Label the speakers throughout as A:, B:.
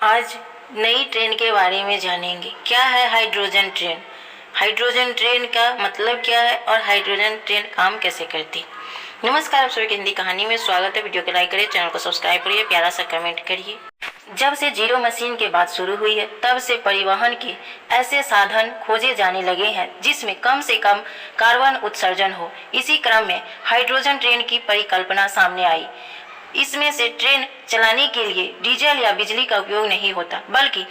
A: आज नई ट्रेन के बारे में जानेंगे। क्या है हाइड्रोजन ट्रेन? हाइड्रोजन ट्रेन का मतलब क्या है और हाइड्रोजन ट्रेन काम कैसे करती? नमस्कार, आप सभी के हिंदी कहानी में स्वागत है। वीडियो को लाइक करिए, चैनल को सब्सक्राइब करिए, प्यारा सा कमेंट करिए। जब से जीरो मशीन की बात शुरू हुई है तब से परिवहन के ऐसे साधन खोजे जाने लगे हैं जिसमें कम से कम कार्बन उत्सर्जन हो। इसी क्रम में हाइड्रोजन ट्रेन की परिकल्पना सामने आई। इसमें से ट्रेन चलाने के लिए डीजल या बिजली का उपयोग नहीं होता बल्कि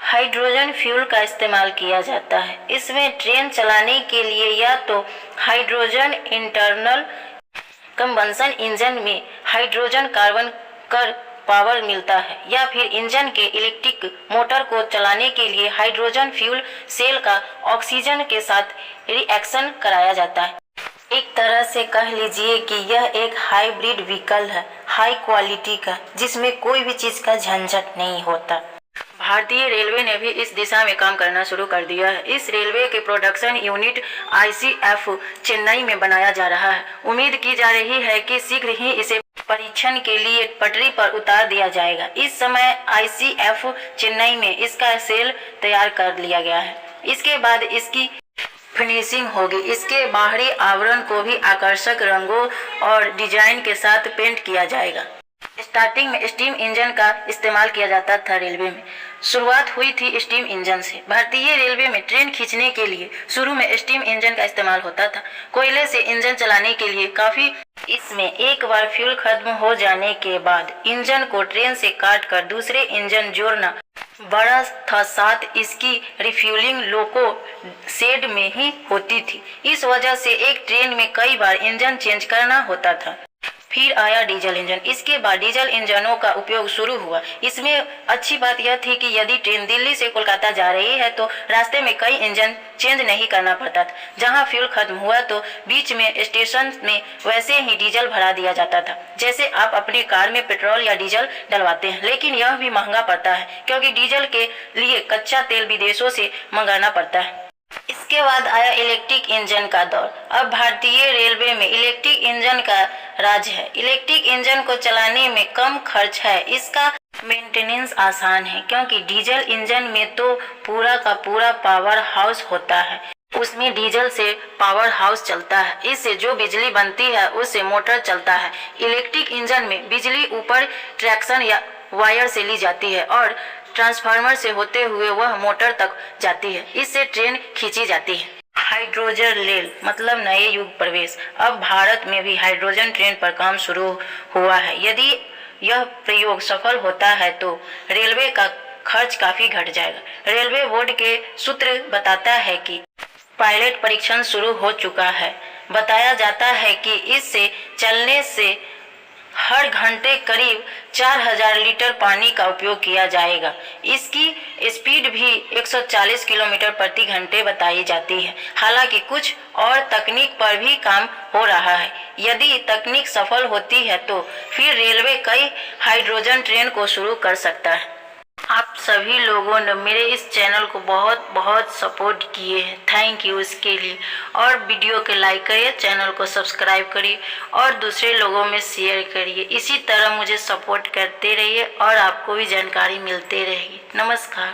A: हाइड्रोजन फ्यूल का इस्तेमाल किया जाता है। इसमें ट्रेन चलाने के लिए या तो हाइड्रोजन इंटरनल कंबंशन इंजन में हाइड्रोजन कार्बन कर पावर मिलता है या फिर इंजन के इलेक्ट्रिक मोटर को चलाने के लिए हाइड्रोजन फ्यूल सेल का ऑक्सीजन के साथ रिएक्शन कराया जाता है। एक तरह से कह लीजिए कि यह एक हाइब्रिड व्हीकल है, हाई क्वालिटी का, जिसमें कोई भी चीज का झंझट नहीं होता। भारतीय रेलवे ने भी इस दिशा में काम करना शुरू कर दिया है। इस रेलवे के प्रोडक्शन यूनिट ICF चेन्नई में बनाया जा रहा है। उम्मीद की जा रही है कि शीघ्र ही इसे परीक्षण के लिए पटरी पर उतार दिया जाएगा। इस समय ICF चेन्नई में इसका सेल तैयार कर लिया गया है। इसके बाद इसकी फिनिशिंग होगी। इसके बाहरी आवरण को भी आकर्षक रंगों और डिजाइन के साथ पेंट किया जाएगा। स्टार्टिंग में स्टीम इंजन का इस्तेमाल किया जाता था। रेलवे में शुरुआत हुई थी स्टीम इंजन से। भारतीय रेलवे में ट्रेन खींचने के लिए शुरू में स्टीम इंजन का इस्तेमाल होता था। कोयले से इंजन चलाने के लिए काफी। इसमें एक बार फ्यूल खत्म हो जाने के बाद इंजन को ट्रेन से काट कर दूसरे इंजन जोड़ना बड़ा था। साथ इसकी रिफ्यूलिंग लोको शेड में ही होती थी। इस वजह से एक ट्रेन में कई बार इंजन चेंज करना होता था। फिर आया डीजल इंजन। इसके बाद डीजल इंजनों का उपयोग शुरू हुआ। इसमें अच्छी बात यह थी कि यदि ट्रेन दिल्ली से कोलकाता जा रही है तो रास्ते में कई इंजन चेंज नहीं करना पड़ता था। जहां फ्यूल खत्म हुआ तो बीच में स्टेशन में वैसे ही डीजल भरा दिया जाता था, जैसे आप अपनी कार में पेट्रोल या डीजल डलवाते हैं। लेकिन यह भी महंगा पड़ता है क्योंकि डीजल के लिए कच्चा तेल विदेशों से मंगाना पड़ता है। इसके बाद आया इलेक्ट्रिक इंजन का दौर। अब भारतीय रेलवे में इलेक्ट्रिक इंजन का राज है। इलेक्ट्रिक इंजन को चलाने में कम खर्च है। इसका मेंटेनेंस आसान है क्योंकि डीजल इंजन में तो पूरा का पूरा पावर हाउस होता है। उसमें डीजल से पावर हाउस चलता है। इससे जो बिजली बनती है उससे मोटर चलता है। इलेक्ट्रिक इंजन में बिजली ऊपर ट्रैक्शन या वायर से ली जाती है और ट्रांसफार्मर से होते हुए वह मोटर तक जाती है। इससे ट्रेन खींची जाती है। हाइड्रोजन रेल मतलब नए युग प्रवेश। अब भारत में भी हाइड्रोजन ट्रेन पर काम शुरू हुआ है। यदि यह प्रयोग सफल होता है तो रेलवे का खर्च काफी घट जाएगा। रेलवे बोर्ड के सूत्र बताता है कि पायलट परीक्षण शुरू हो चुका है। बताया जाता है कि इससे चलने से हर घंटे करीब 4000 लीटर पानी का उपयोग किया जाएगा। इसकी स्पीड भी 140 किलोमीटर प्रति घंटे बताई जाती है। हालांकि कुछ और तकनीक पर भी काम हो रहा है। यदि तकनीक सफल होती है तो फिर रेलवे कई हाइड्रोजन ट्रेन को शुरू कर सकता है। आप सभी लोगों ने मेरे इस चैनल को बहुत बहुत सपोर्ट किए हैं, थैंक यू इसके लिए। और वीडियो को लाइक करिए, चैनल को सब्सक्राइब करिए और दूसरे लोगों में शेयर करिए। इसी तरह मुझे सपोर्ट करते रहिए और आपको भी जानकारी मिलते रहेगी। नमस्कार।